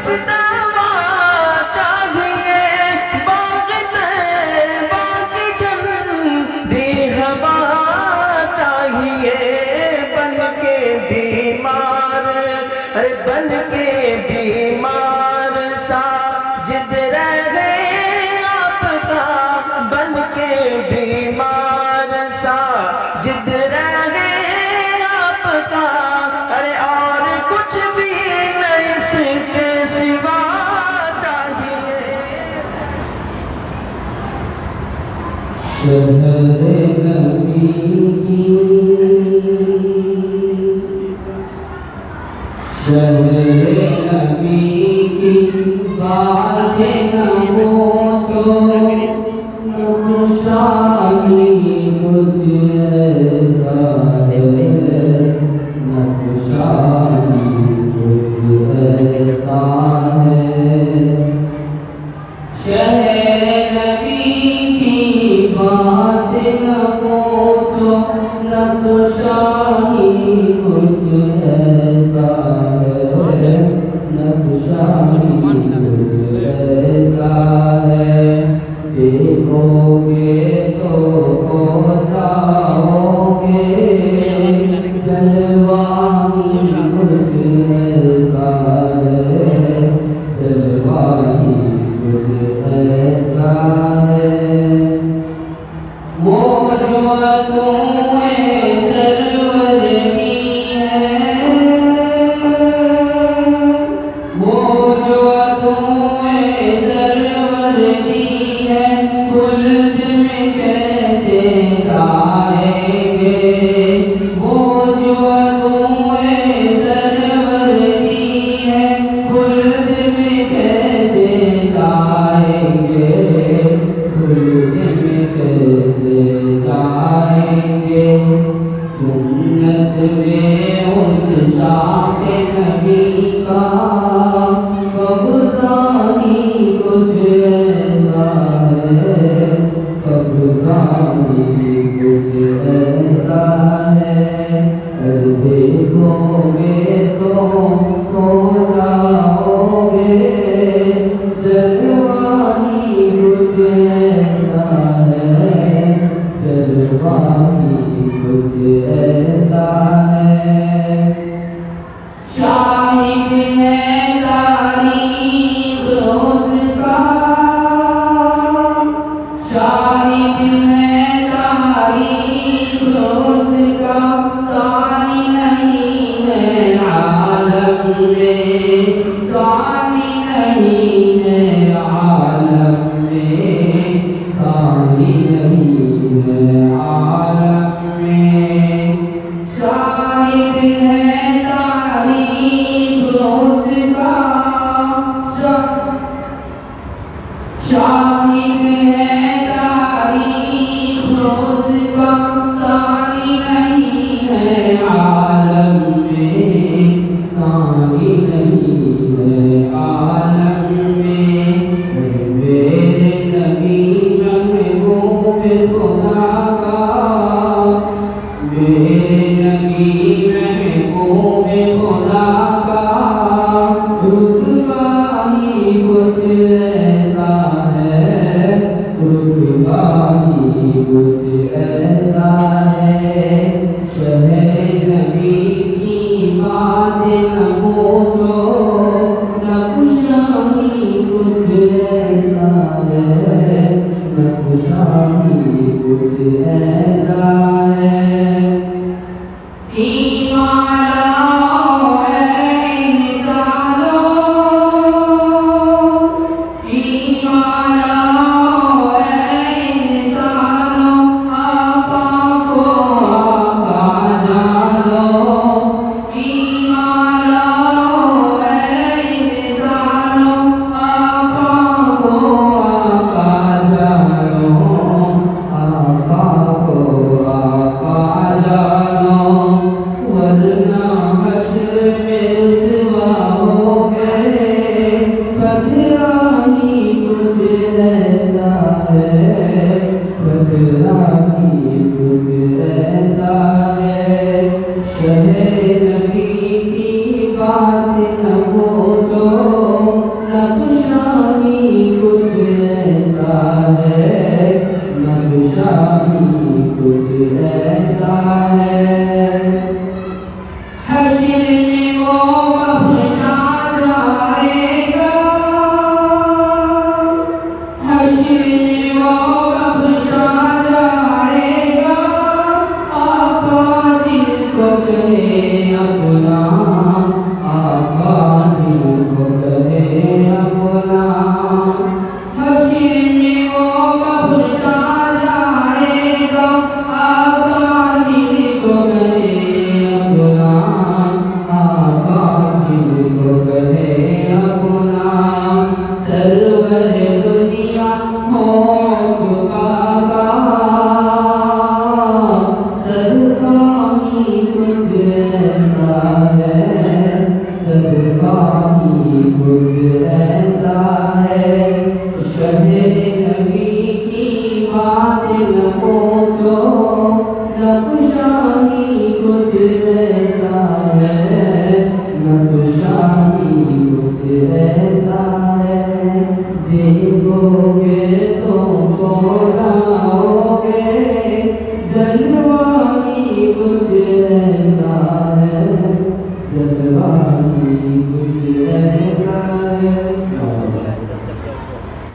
मुस्तफा चाहिए, बाग़ तैबा की ठंडी हवा चाहिए। बन के बीमार, अरे बन के बीमार साजिद रह गए आपका, बन के बीमार साजिद रह गए आपका। अरे और कुछ भी नहीं इसके सिवा चाहिए। शहरे नबी की, शहरे नबी की बातें न हो तो न खुशाली कुछ ऐसा है, न खुशाली कुछ ऐसा है। शहरे नबी की बातें न पूछो, न खुशाली कुछ ऐसा है, न खुशाली कुछ ऐसा है। देखोगे तो हो जाओगे, जलवा ही कुछ ऐसा है, जलवा ही कुछ ऐसा है। वो जो तुम्हें सरवर की है, वो जो तुम्हें सरवर की है, खुल्द में कैसे जाएंगे। वो जो तुम्हें सरवर की है, खुल्द में कैसे जाएंगे, खुल्द में कैसे जाएंगे। सुन्नत में उस शाम नबी का कब्ज़ा ही कुछ ऐसा है, कब्ज़ा ही कुछ ऐसा है। अरे देखोगे तो हो जाओगे, जलवा ही कुछ ऐसा है, जलवा ही कुछ ऐसा है। शाहिद है तारीख उसका, शाहिद है तारीख उसका, सानी नहीं है आलम में, सानी नहीं है आलम में, सानी नहीं है आलम में। शाहिद है तारीख उसका, शाहिद है तारीख उसका, सानी नहीं है आलम में, सानी नहीं है आलम में। मेरे नबी महबूब खुदा का, मेरे नबी महबूब खुदा का, रुतबा ही कुछ ऐसा है, रुतबा ही कुछ ऐसा है। शहरे नबी की बातें न पूछो, न खुशाली कुछ ऐसा है, न खुशाली कुछ ऐसा है। ईमान लाओ ऐ इंसानो, ईमान लाओ ऐ इंसानो, आका को आका जानो। ईमान लाओ ऐ इंसानो, आका को आका जानो, आका को बातिल को